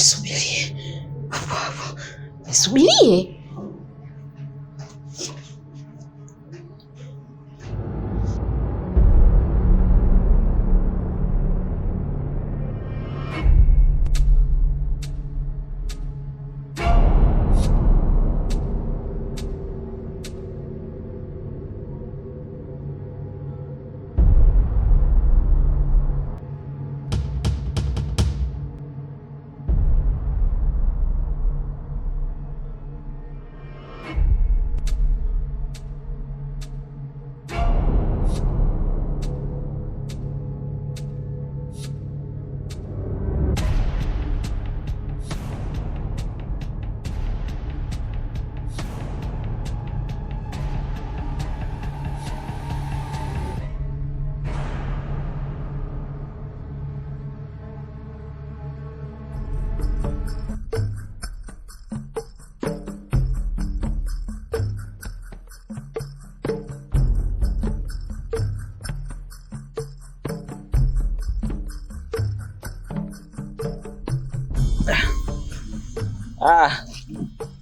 Nisubirie. Hapo. Nisubirie.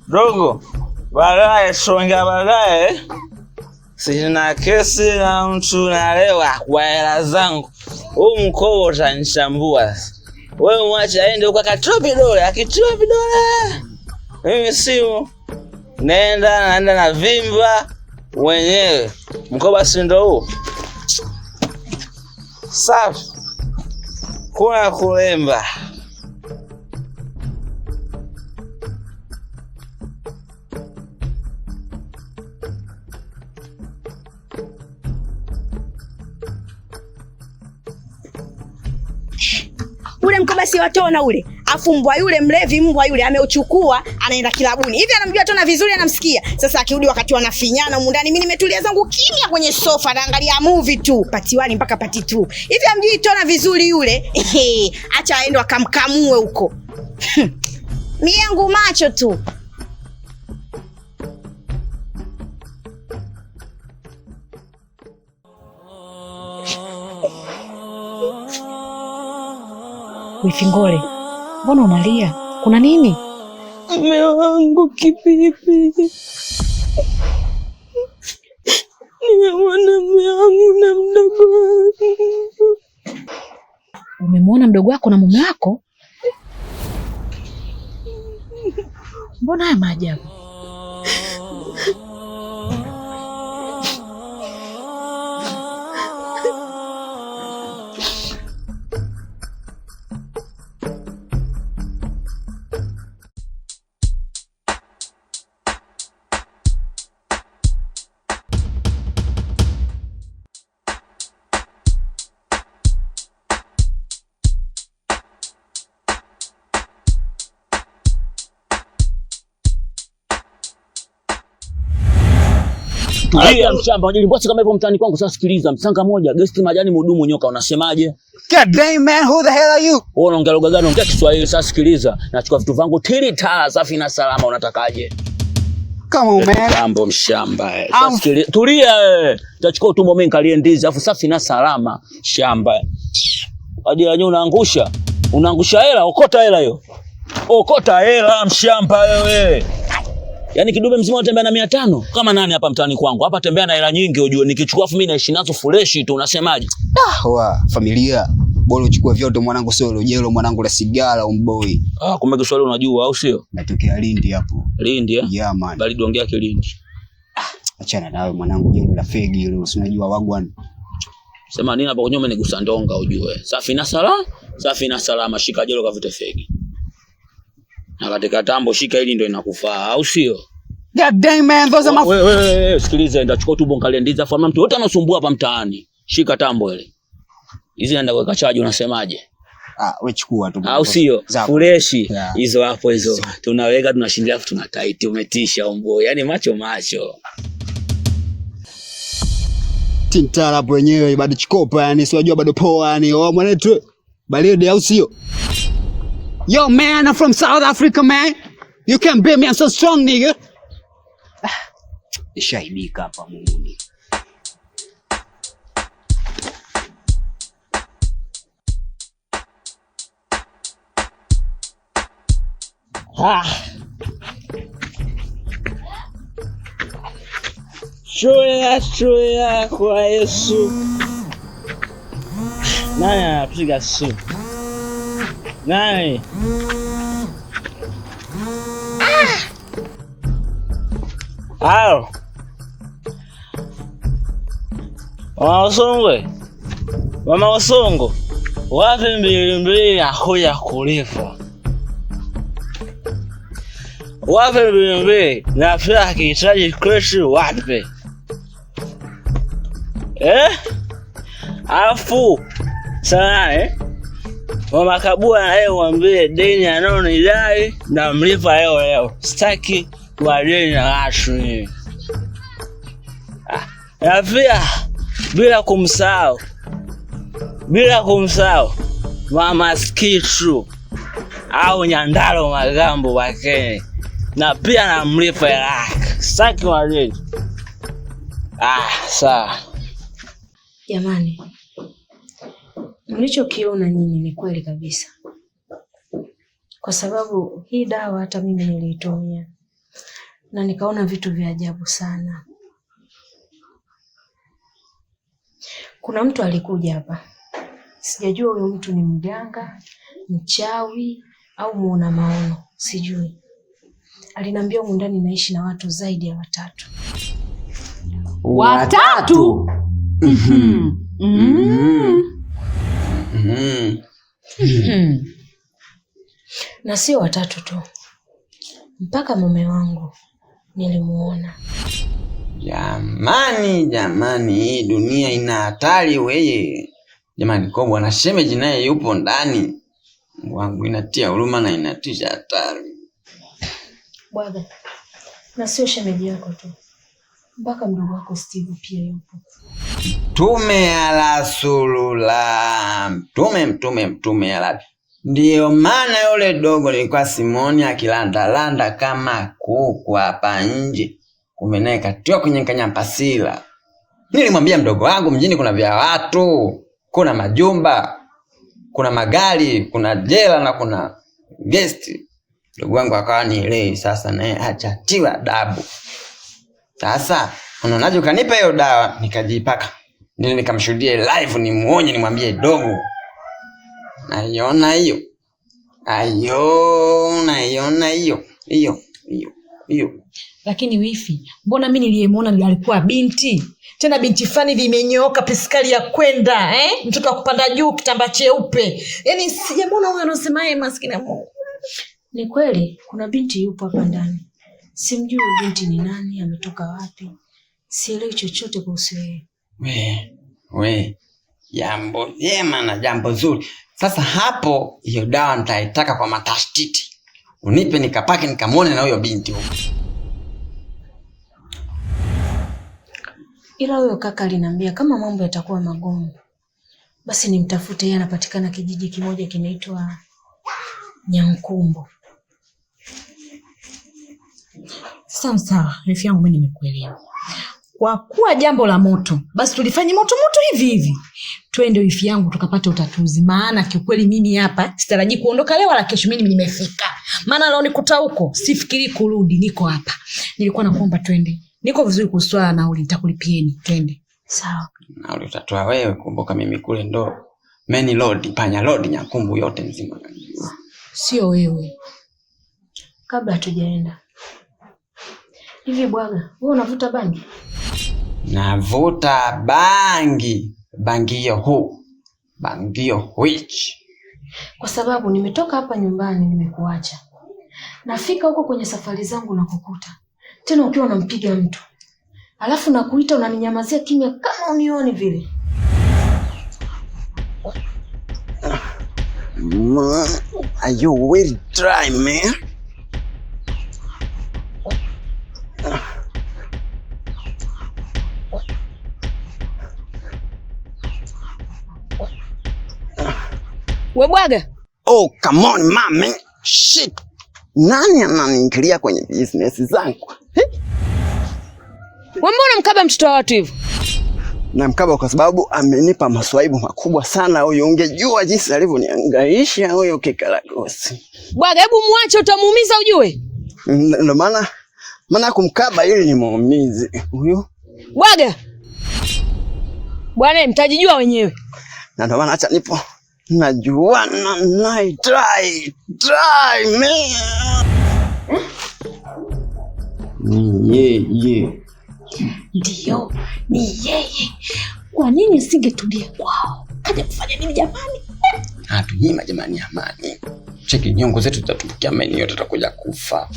Dogo, baadaye songa baadaye. Sina kesi na mtu nalewa kwa hela zangu. Huu mkobo utanishambua. Wewe mwache aende ukakatoa vidole, akitoa vidole. Mimi simu. Naenda na vimba wenyewe. Mkoba si ndo huu. Safi. Kuna kulemba. Ule mkoba si watona ule. Afu mbwa yule mlevi, mbwa yule ameuchukua anaenda kilabuni. Hivi anamjua Tona vizuri, anamsikia. Sasa akirudi wakati wanafinyana huko ndani, mimi nimetulia zangu kimya kwenye sofa naangalia movie tu. Pati 1 mpaka pati 2. Hivi amjui Tona vizuri yule? Acha aende akamkamue huko. Mimi yangu macho tu. Wifingole, mbona unalia? Kuna nini? Mume wangu kipipi. Nimeona mume wangu na mdogo wangu. Umemwona mdogo wako na mume wako? Mbona haya maajabu? Tulia mshamba, unajili mbona kama hivyo mtani kwangu. Sasa sikiliza, msanga moja, gesti majani, mhudumu nyoka, unasemaje? God damn man, who the hell are you? Wewe unaongea lugha gani? Ongea Kiswahili. Sasa sikiliza, nachukua vitu vangu tili tala safi na salama, unatakaje? Come on man. Jambo mshamba. Sasa sikiliza, tulia wewe. Utachukua utumbo mimi nikalie ndizi, afu safi na salama, shamba. Hadi yanyo unaangusha hela, okota hela hiyo. Okota hela mshamba wewe. Yaani kidume mzima unatembea na 500 kama nani hapa mtaani kwangu. Hapa tembea na hela nyingi ujue, nikichukua 1000 naishi nazo fresh tu, unasemaje? Familia bora uchukue vyote mwanangu, sio ile jelo mwanangu la sigara umboi. Kumbe Kiswahili unajua au sio? Natokea Lindi hapo. Lindi eh? Yeah man. Bali ongea Kilindi. Achana nawe mwanangu, jelo la fegi ile unajua wagwan. Sema nini hapa kunyome nigusa ndonga ujue. Safi na salama, shika jelo kavute fegi. Na katika tambo shika hili ndio inakufaa au sio? God damn man, those are my wewe sikiliza, enda chukua tu bonga ndiza afa mtu wote anasumbua hapa mtaani. Shika tambo ile. Hizi naenda kuweka chaji, unasemaje? Wewe chukua tu. Au sio? Fresh. Hizo hapo hizo. Tunaweka tunashindia afu tuna tight, umetisha ombo. Yaani macho. Tintara wenyewe bado chikopa, yani si unajua bado poa, yani mwanetu. Balidi au sio? Yo man, I'm from South Africa man. You can't beat me, I'm so strong nigga. Nishaibika hapa Mungu. Choya kwa Yesu. Nani anapiga simu? Nani? Halo. Mama Usongo. Wapi 2 nakuja kulipa? Wapi 2 na pia akihitaji kesho wapi? Afu sana Mama Kabua naye mwambie deni anonidai na mlipa leo. Sitaki wadeni na watu mimi. Na pia bila kumsahau Mama Skitu au Nyandalo Magambo wakene. Na pia namlipa yake. Sitaki wadeni. Sawa. Jamani, mlichokiona nyinyi ni kweli kabisa, kwa sababu hii dawa hata mimi niliitumia na nikaona vitu vya ajabu sana. Kuna mtu alikuja hapa, sijajua huyo mtu ni mganga, mchawi au muona maono, sijui. Aliniambia huko ndani naishi na watu zaidi ya 3. 3? Na sio 3 tu, mpaka mume wangu nilimuona. Jamani, hii dunia ina hatari weye. Jamani, kwa bwana shemeji naye yupo ndani. Wangu inatia huruma na inatisha hatari. Bwana, na sio shemeji yako tu, mpaka mdogo wako Steve pia yupo. Mtume ala. Ndio maana yule dogo nilikuwa Simoni akilanda kama kuku hapa nje. Kumbe naye katiwa kwenye kanyampasila. Nilimwambia mdogo wangu mjini kuna vya watu, kuna majumba, kuna magari, kuna jela na kuna guest. Mdogo wangu akawa nielewi, sasa naye achatiwa adabu. Sasa unaonaje ukanipa hiyo dawa nikajipaka. Nili nikamshuhudie live nimuonye nimwambie dogo. Naiona hiyo. Hiyo. Lakini wifi, mbona mimi niliyemuona alikuwa binti? Tena binti fani vimenyooka piskali ya kwenda, mtoto wa kupanda juu kitambaa cheupe. Yaani sijamuona huyo anasema yeye maskini Mungu. Ni kweli kuna binti yupo hapa ndani. Simjui binti ni nani, ametoka wapi. Sielewi chochote kuhusu yeye. We. Jambo jema na jambo zuri. Sasa hapo hiyo dawa nitaitaka kwa matashtiti. Unipe nikapake nikamwone na huyo binti huko. Ila huyo kaka aliniambia kama mambo yatakuwa magumu, basi nimtafute yeye, anapatikana kijiji kimoja kinaitwa Nyankumbo. Sawa, rafiki yangu mimi nimekuelewa. Kwa kuwa jambo la moto, basi tulifanye moto hivi. Twende wifi yangu tukapata utatuzi, maana kiukweli mimi hapa sitaraji kuondoka leo wala kesho. Mimi nimefika. Maana leo nikuta huko, sifikiri kurudi, niko hapa. Nilikuwa nakuomba twende. Niko vizuri kuswala nauli, nitakulipieni. Twende. Sawa. Nauli utatoa wewe, kumbuka mimi kule ndo Main Road, Panya Road, Nyakumbu yote nzima. Sio wewe. Kabla hatujaenda. Hivi bwana, wewe unavuta bangi? Navuta bangi. Bangi hiyo which? Kwa sababu nimetoka hapa nyumbani nimekuacha. Nafika huko kwenye safari zangu na kukuta. Tena ukiwa unampiga mtu. Alafu nakuita unaninyamazia kimya kama unioni vile. Are you very dry, man? We bwaga. Oh, come on, mama. Shit. Nani ananiingilia kwenye business zangu? Wewe mbona mkaba mtoto wa watu hivyo? Namkaba kwa sababu amenipa maswaibu makubwa sana huyo. Ungejua jinsi alivyonihangaisha huyo kikaragosi. Bwaga, hebu muache, utamuumiza ujue. Ndio maana kumkaba ili ni muumizi huyo. Bwaga. Bwana mtajijua wenyewe. Na ndio maana acha nipo. Najua na try man. Yeye. Ndio, ni yeye. Kwa nini asingetulia kwao? Kaja kufanya nini jamani? Hatunyima jamani amani. Cheki nyongo zetu zitatupikia maeneo yote, tutakuja kufa.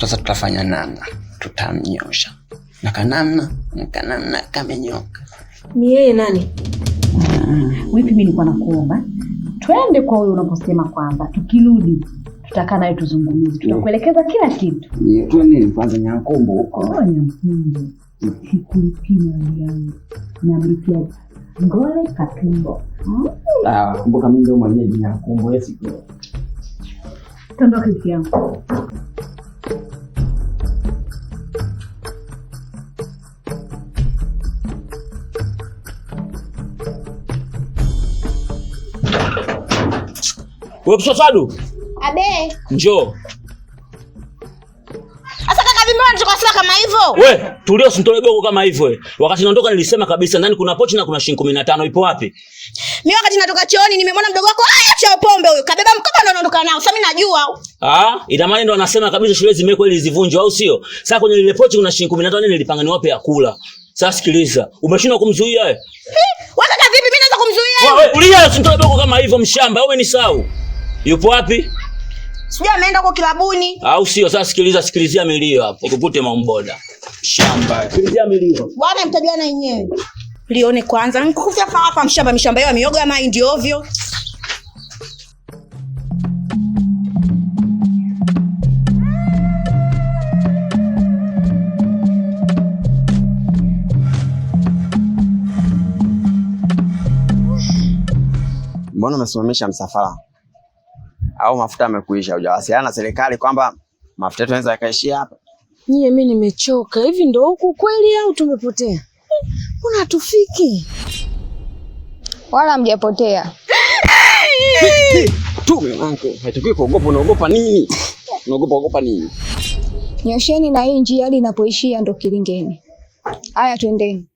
Sasa tutafanya namna, tutamnyosha. Na kanamna kamenyoka. Ni yeye nani? Wewe mimi nilikuwa nakuomba twende kwa huyo unaposema kwamba tukirudi tutakaa naye tuzungumze. Tutakuelekeza kila kitu. Twende kwanza Nyankombo huko. Nyankombo. Sikulipia yangu. Na mlipia Ngole Katumbo. Kumbuka mimi ndio mwenyeji Nyankombo yesi. Tondoka hivi yangu. Wewe Kusosadu? Abe. Njoo. Asa kaka vipi mbona tukasema kama hivyo? We, tulio sintole boko kama hivyo we. Wakati naondoka nilisema kabisa ndani kuna pochi na kuna shilingi 15. Ipo wapi? Mimi wakati natoka chooni nimemwona mdogo wako acha pombe huyo. Kabeba mkoba ndo anaondoka nao. Sasa mimi najua. Ina maana ndo anasema kabisa shule zimekwa ili zivunjwe au sio? Sasa kwenye ile pochi kuna shilingi 15 nilipanga ni wapi ya kula. Sasa sikiliza, umeshindwa kumzuia wewe? Wewe kaka vipi mimi naweza kumzuia? Wewe ulia sintole boko kama hivyo mshamba, wewe ni sawa. Yupo wapi? Sijui ameenda kwa kilabuni. Au sio? Sasa sikilizia milio hapo. Ukupute maumboda. Shamba. Sikilizia milio. Bwana mtajuana wenyewe. Lione kwanza. Nkufia hapa mshamba yao miogo ya mahindi ovyo. Mbona umesimamisha msafara? Au mafuta yamekuisha? Hujawasiliana na serikali kwamba mafuta yetu yanaweza yakaishia hapa? Nyie, mimi nimechoka. Hivi ndo huku kweli au tumepotea? Mbona hatufiki? Wala mjapotea. Tume wangu, haitakiwi kuogopa. Unaogopa nini? Unaogopa nini? Nyosheni na hii njia hadi inapoishia ndo Kilingeni. Haya twendeni.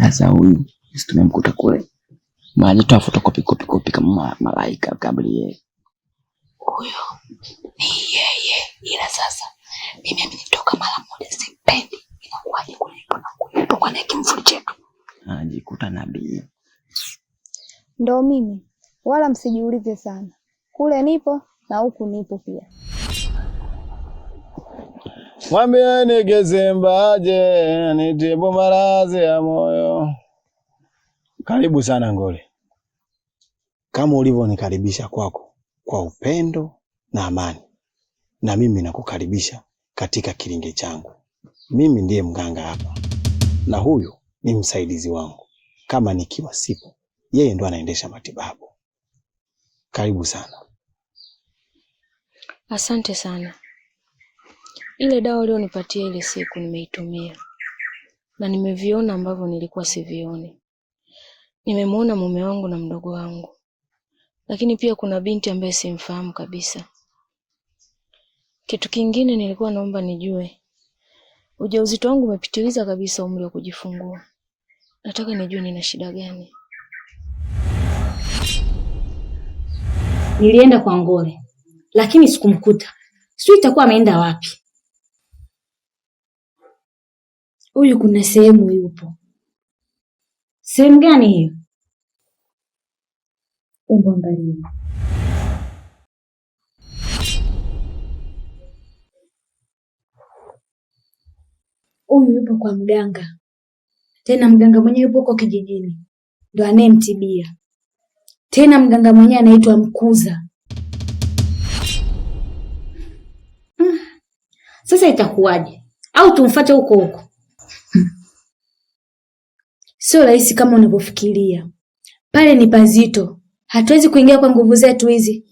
Huyo sasa huyu sisi tumemkuta kule mahali tu fotokopi kopi kama malaika Gabriel. Huyo ni yeye, ila sasa mimi amenitoka mara moja, sipendi. Inakuwaje kulipo kwa nini kimvuli chetu? Anajikuta nabii. Ndo mimi, wala msijiulize sana. Kule nipo na huku nipo pia. Mwambie nigeze mbaje, nitibu maradhi ya moyo. Karibu sana Ngole. Kama ulivyonikaribisha kwako, kwa upendo na amani. Na mimi nakukaribisha katika kilinge changu. Mimi ndiye mganga hapa. Na huyu ni msaidizi wangu. Kama nikiwa sipo, yeye ndo anaendesha matibabu. Karibu sana. Asante sana. Ile dawa ulionipatia ile siku nimeitumia. Na nimeviona ambavyo nilikuwa sivioni. Nimemwona mume wangu na mdogo wangu. Lakini pia kuna binti ambaye simfahamu kabisa. Kitu kingine nilikuwa naomba nijue. Ujauzito wangu umepitiliza kabisa umri wa kujifungua. Nataka nijue nina shida gani. Nilienda kwa Ngole, lakini sikumkuta. Sijui itakuwa ameenda wapi. Huyu kuna sehemu yupo. Sehemu gani hiyo? Hebu angalia. Huyu yupo kwa mganga. Tena mganga mwenyewe yupo kwa kijijini. Ndo anayemtibia. Tena mganga mwenyewe anaitwa Mkuza. Sasa itakuwaje? Au tumfuate huko huko? Sio rahisi kama unavyofikiria. Pale ni pazito. Hatuwezi kuingia kwa nguvu zetu hizi.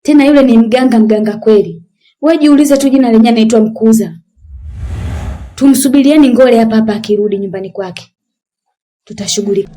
Tena yule ni mganga kweli. Wewe jiulize tu jina lenyewe anaitwa Mkuza. Tumsubirieni Ngole hapa akirudi nyumbani kwake. Tutashughulika.